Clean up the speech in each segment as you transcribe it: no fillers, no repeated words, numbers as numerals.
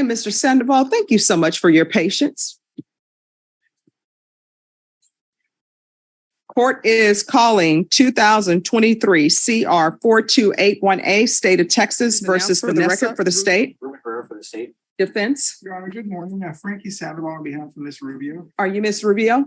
Mr. Sandoval, thank you so much for your patience. Court is calling 2023 CR 4281A, State of Texas versus Vanessa for the state. For the state. Defense. Your Honor, good morning. Frankie Sandoval on behalf of Ms. Rubio. Are you Ms. Rubio?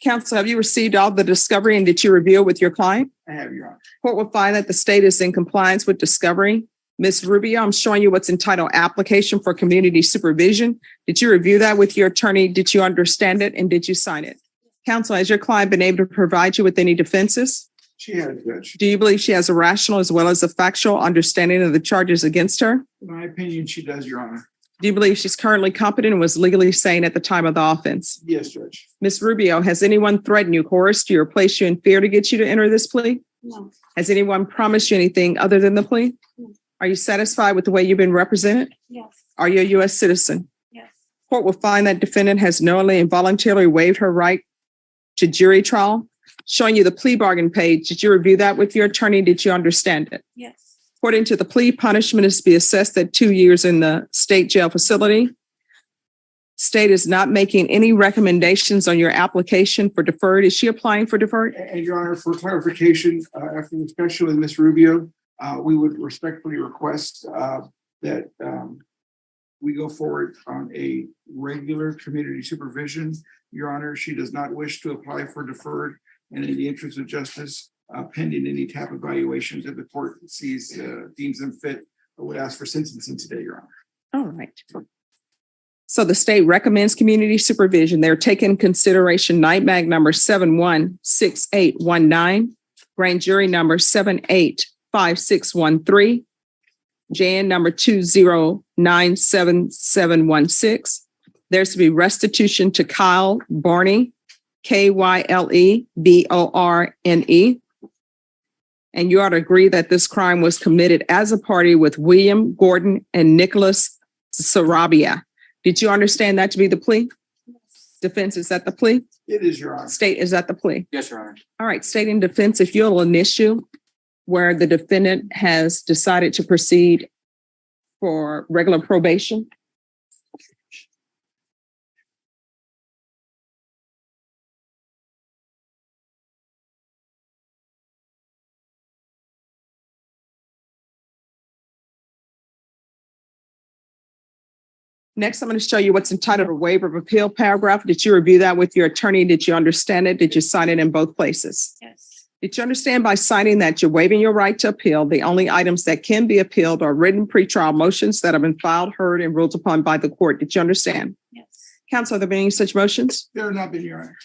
Counsel, have you received all the discovery and did you review it with your client? I have, Your Honor. Court will find that the state is in compliance with discovery. Ms. Rubio, I'm showing you what's entitled Application for Community Supervision. Did you review that with your attorney? Did you understand it and did you sign it? Counsel, has your client been able to provide you with any defenses? She has, Judge. Do you believe she has a rational as well as a factual understanding of the charges against her? In my opinion, she does, Your Honor. Do you believe she's currently competent and was legally sane at the time of the offense? Yes, Judge. Ms. Rubio, has anyone threatened you, coerced you, or placed you in fear to get you to enter this plea? No. Has anyone promised you anything other than the plea? No. Are you satisfied with the way you've been represented? Yes. Are you a U.S. citizen? Yes. Court will find that defendant has knowingly and voluntarily waived her right to jury trial. Showing you the plea bargain page. Did you review that with your attorney? Did you understand it? Yes. According to the plea, punishment is to be assessed at 2 years in the state jail facility. State is not making any recommendations on your application for deferred. Is she applying for deferred? And Your Honor, for clarification, after the discussion with Ms. Rubio, we would respectfully request that we go forward on a regular community supervision. Your Honor, she does not wish to apply for deferred, and in the interest of justice, pending any TAP evaluations that the court deems them fit, I would ask for sentencing today, Your Honor. All right. So the state recommends community supervision. They're taking consideration night mag number 716819, grand jury number 785613, JN number 2097716. There's to be restitution to Kyle Barney, KYLEBORNE. And you ought to agree that this crime was committed as a party with William Gordon and Nicholas Sarabia. Did you understand that to be the plea? Yes. Defense, is that the plea? It is, Your Honor. State, is that the plea? Yes, Your Honor. All right, state and defense, if you'll initial where the defendant has decided to proceed for regular probation. Next, I'm going to show you what's entitled a waiver of appeal paragraph. Did you review that with your attorney? Did you understand it? Did you sign it in both places? Yes. Did you understand by signing that you're waiving your right to appeal? The only items that can be appealed are written pretrial motions that have been filed, heard, and ruled upon by the court. Did you understand? Yes. Counsel, have there been any such motions? There have not been, Your Honor.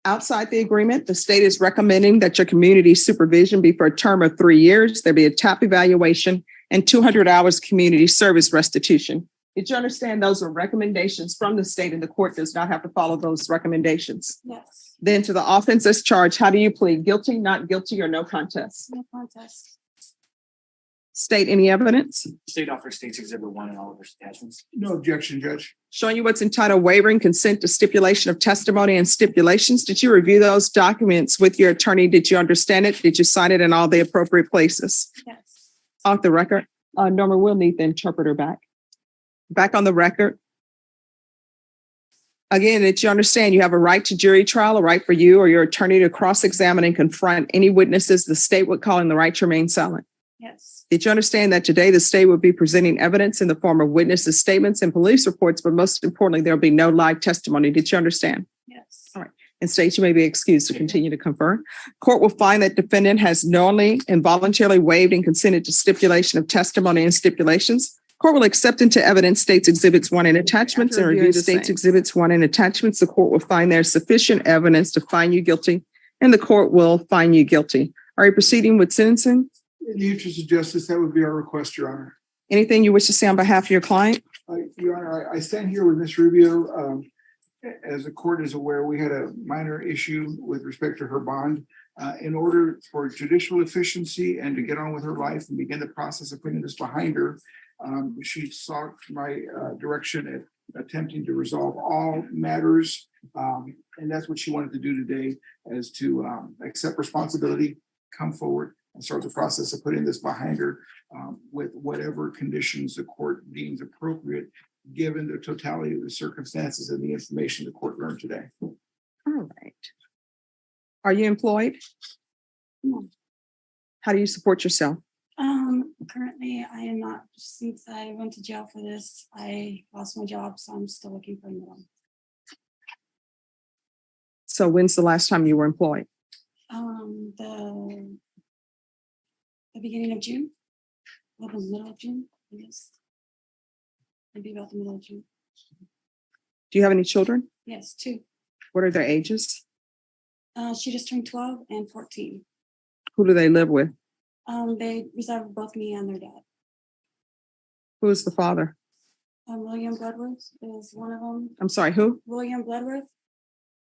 Outside the agreement, the state is recommending that your community supervision be for a term of 3 years. There be a TAP evaluation and 200 hours community service restitution. Did you understand those are recommendations from the state and the court does not have to follow those recommendations? Yes. Then to the offense as charged, how do you plead? Guilty, not guilty, or no contest? No contest. State any evidence? State offers State's Exhibit 1 and all of its attachments. No objection, Judge. Showing you what's entitled waivering consent to stipulation of testimony and stipulations. Did you review those documents with your attorney? Did you understand it? Did you sign it in all the appropriate places? Yes. Off the record. Norma, we'll need the interpreter back. Back on the record. Again, did you understand you have a right to jury trial, a right for you or your attorney to cross-examine and confront any witnesses the state would call in the right to remain silent? Yes. Did you understand that today the state would be presenting evidence in the form of witnesses' statements and police reports, but most importantly, there'll be no live testimony? Did you understand? Yes. All right. And state, you may be excused to continue to confer. Court will find that defendant has knowingly and voluntarily waived and consented to stipulation of testimony and stipulations. Court will accept into evidence State's Exhibits 1 and attachments and review the State's Exhibits 1 and attachments. The court will find there's sufficient evidence to find you guilty, and the court will find you guilty. Are you proceeding with sentencing? In the interest of justice, that would be our request, Your Honor. Anything you wish to say on behalf of your client? Your Honor, I stand here with Ms. Rubio. As the court is aware, we had a minor issue with respect to her bond. In order for judicial efficiency and to get on with her life and begin the process of putting this behind her, she sought my direction at attempting to resolve all matters. And that's what she wanted to do today, is to accept responsibility, come forward, and start the process of putting this behind her with whatever conditions the court deems appropriate, given the totality of the circumstances and the information the court learned today. All right. Are you employed? No. How do you support yourself? Currently I am not, since I went to jail for this, I lost my job, so I'm still looking for another one. So when's the last time you were employed? The beginning of June, or the middle of June, I guess. Maybe about the middle of June. Do you have any children? Yes, 2. What are their ages? She just turned 12 and 14. Who do they live with? They reside with both me and their dad. Who is the father? William Bloodworth is one of them. I'm sorry, who? William Bloodworth.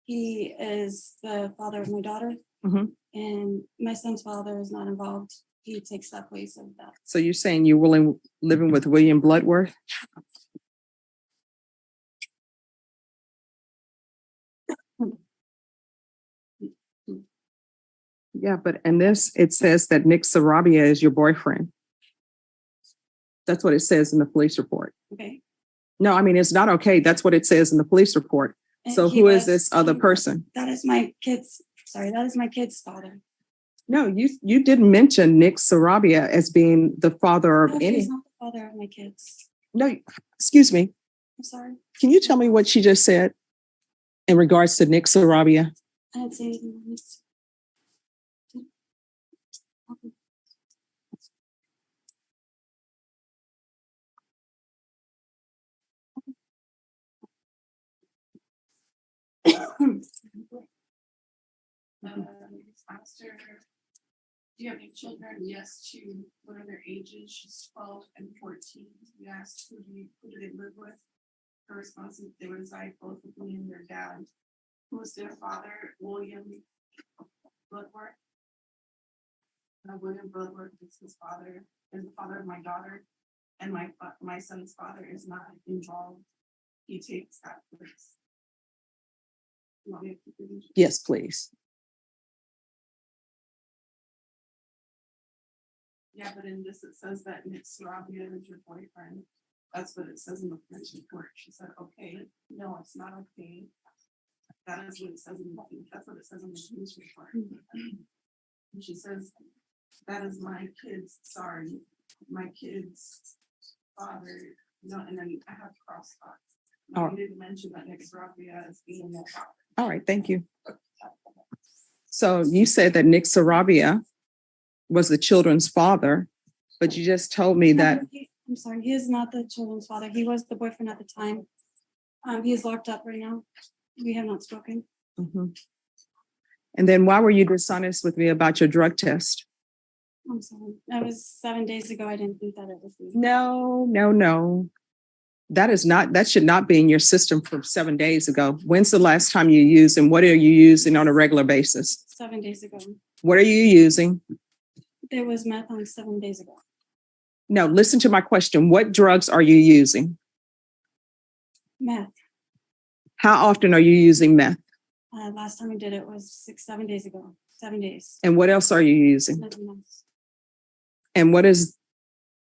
He is the father of my daughter. Mhm. And my son's father is not involved. He takes that place of that. So you're saying you're living with William Bloodworth? Yeah, but in this, it says that Nick Sarabia is your boyfriend. That's what it says in the police report. Okay. No, I mean, it's not okay. That's what it says in the police report. And So he who is was- this other person? That is my kid's, that is my kid's father. No, you didn't mention Nick Sarabia as being the father of No, any. he's not the father of my kids. No, excuse me. I'm sorry. Can you tell me what she just said in regards to Nick Sarabia? I didn't say anything. on this. Asked her, do you have any children? Yes, 2. What are their ages? She's 12 and 14. We asked who do they live with? Her response is they reside both with me and their dad. Who is their father? William Bloodworth. William Bloodworth is his father, is the father of my daughter, and my son's father is not involved. He takes that place. You want me to keep reading? Yes, please. Yeah, but in this, it says that Nick Sarabia is your boyfriend. That's what it says in the police report. She said, okay, no, it's not okay. That is what it says that's what it says in the police report. And she says, that is my kid's, sorry, my kid's father, no, and then I have cross thoughts. Oh. You didn't mention that Nick Sarabia is being their father. All right, thank you. So you said that Nick Sarabia was the children's father, but you just told me that. I'm sorry, he is not the children's father. He was the boyfriend at the time. He is locked up right now. We have not spoken. Mhm. And then why were you dishonest with me about your drug test? I'm sorry. That was 7 days ago. I didn't think that it was me. No. That should not be in your system from 7 days ago. When's the last time you used and what are you using on a regular basis? 7 days ago. What are you using? There was meth on 7 days ago. No, listen to my question. What drugs are you using? Meth. How often are you using meth? Last time I did it was 7 days ago. 7 days. And what else are you using? Nothing else. And what is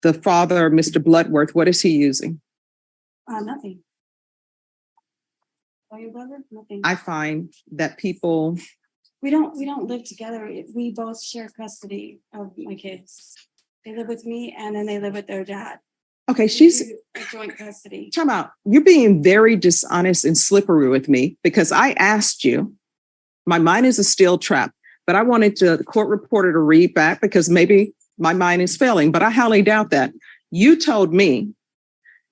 the father, Mr. Bloodworth, what is he using? Nothing. Oh, your brother? Nothing. I find that people, We don't live together. We both share custody of my kids. They live with me and then they live with their dad. okay, We she's, do a joint custody. time out. You're being very dishonest and slippery with me because I asked you, my mind is a steel trap, but I wanted the court reporter to read back because maybe my mind is failing, but I highly doubt that. You told me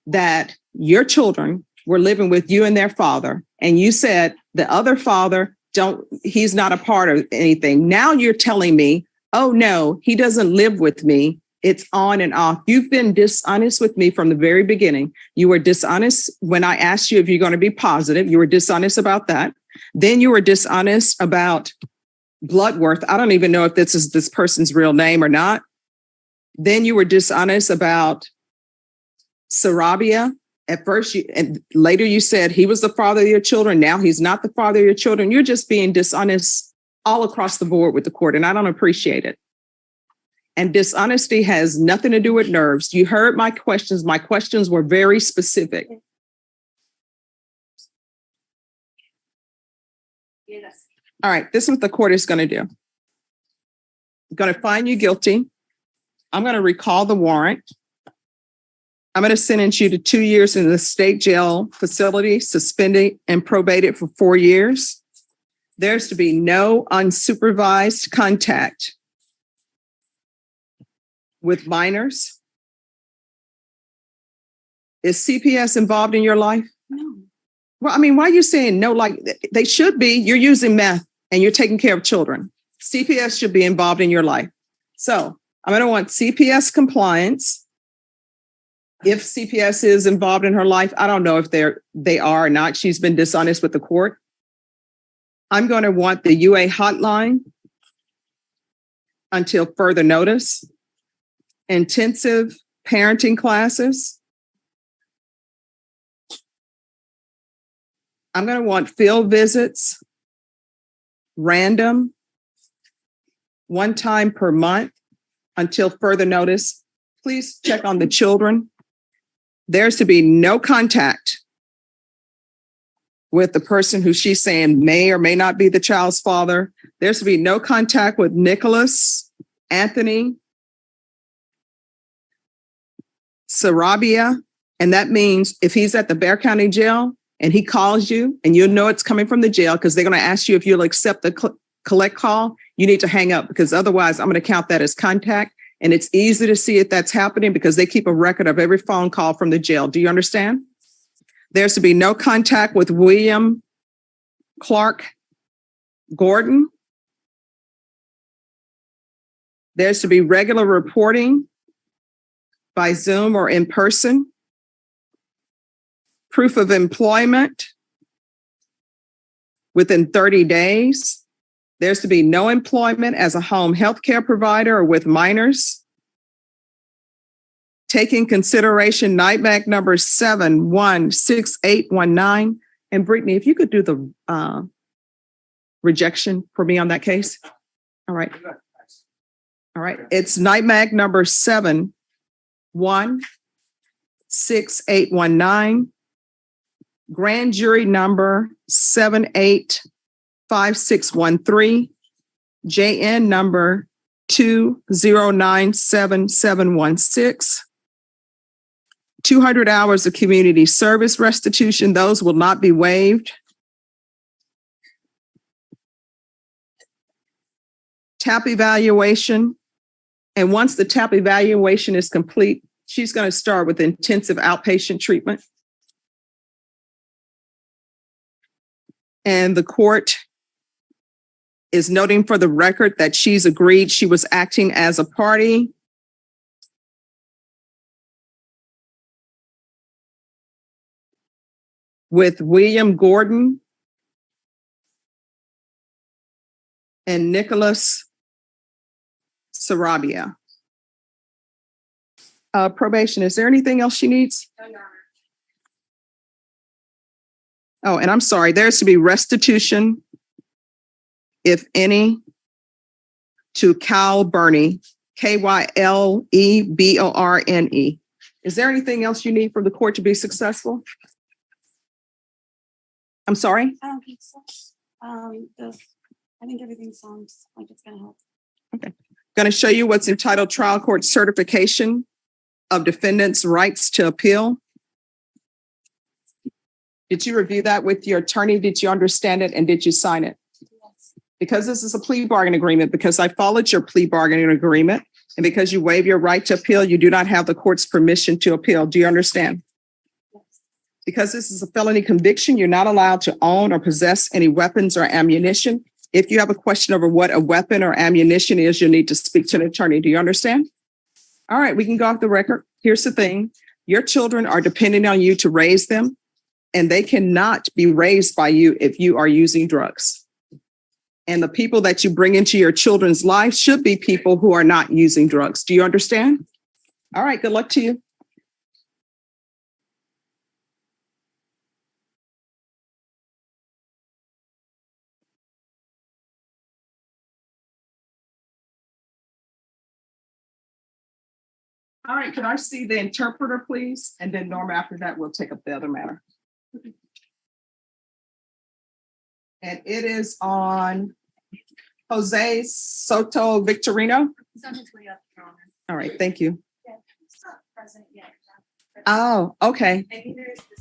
that your children were living with you and their father, and you said the other father, he's not a part of anything. Now you're telling me, oh no, he doesn't live with me. It's on and off. You've been dishonest with me from the very beginning. You were dishonest when I asked you if you're going to be positive. You were dishonest about that. Then you were dishonest about Bloodworth. I don't even know if this is this person's real name or not. Then you were dishonest about Sarabia. At first, and later you said he was the father of your children. Now he's not the father of your children. You're just being dishonest all across the board with the court, and I don't appreciate it. And dishonesty has nothing to do with nerves. You heard my questions. My questions were very specific. All right, this is what the court is going to do. I'm going to find you guilty. I'm going to recall the warrant. I'm going to sentence you to 2 years in the state jail facility, suspended and probated for 4 years. There's to be no unsupervised contact with minors. Is CPS involved in your life? No. Well, I mean, why are you saying no? Like they should be. You're using meth and you're taking care of children. CPS should be involved in your life. So I'm going to want CPS compliance. If CPS is involved in her life, I don't know if they are or not. She's been dishonest with the court. I'm going to want the UA hotline until further notice. Intensive parenting classes. I'm going to want field visits, random, 1 time per month until further notice. Please check on the children. There's to be no contact with the person who she's saying may or may not be the child's father. There's to be no contact with Nicholas, Anthony, Sarabia. And that means if he's at the Bexar County Jail and he calls you and you'll know it's coming from the jail because they're going to ask you if you'll accept the collect call, you need to hang up because otherwise I'm going to count that as contact. And it's easy to see if that's happening because they keep a record of every phone call from the jail. Do you understand? There's to be no contact with William Clark Gordon. There's to be regular reporting by Zoom or in person. Proof of employment within 30 days. There's to be no employment as a home health care provider or with minors. Taking consideration NIMAC number 716819. And Brittany, if you could do the rejection for me on that case. All right. All right. It's NIMAC number 716819. Grand jury number 785613, JN number 2097716. 200 hours of community service restitution. Those will not be waived. TAP evaluation. And once the TAP evaluation is complete, she's going to start with intensive outpatient treatment. And the court is noting for the record that she's agreed she was acting as a party. With William Gordon and Nicholas Sarabia. Probation, is there anything else she needs? Oh, and I'm sorry, there's to be restitution, if any, to Kyle Burney, KYLEBORNE. Is there anything else you need from the court to be successful? I'm sorry? I don't think so. I think everything sounds like it's gonna help. Okay. Going to show you what's entitled Trial Court Certification of Defendant's Rights to Appeal. Did you review that with your attorney? Did you understand it? And did you sign it? Yes. Because this is a plea bargain agreement, because I followed your plea bargaining agreement, and because you waive your right to appeal, you do not have the court's permission to appeal. Do you understand? Yes. Because this is a felony conviction, you're not allowed to own or possess any weapons or ammunition. If you have a question over what a weapon or ammunition is, you'll need to speak to an attorney. Do you understand? All right, we can go off the record. Here's the thing. Your children are depending on you to raise them, and they cannot be raised by you if you are using drugs. And the people that you bring into your children's life should be people who are not using drugs. Do you understand? All right, good luck to you. All right, can I see the interpreter, please? And then Norma, after that, we'll take up the other matter. And it is on Jose Soto Victorino. He's on his way up, Your Honor. All right, thank you. Yeah, he's not present yet. Oh, okay. Maybe there's the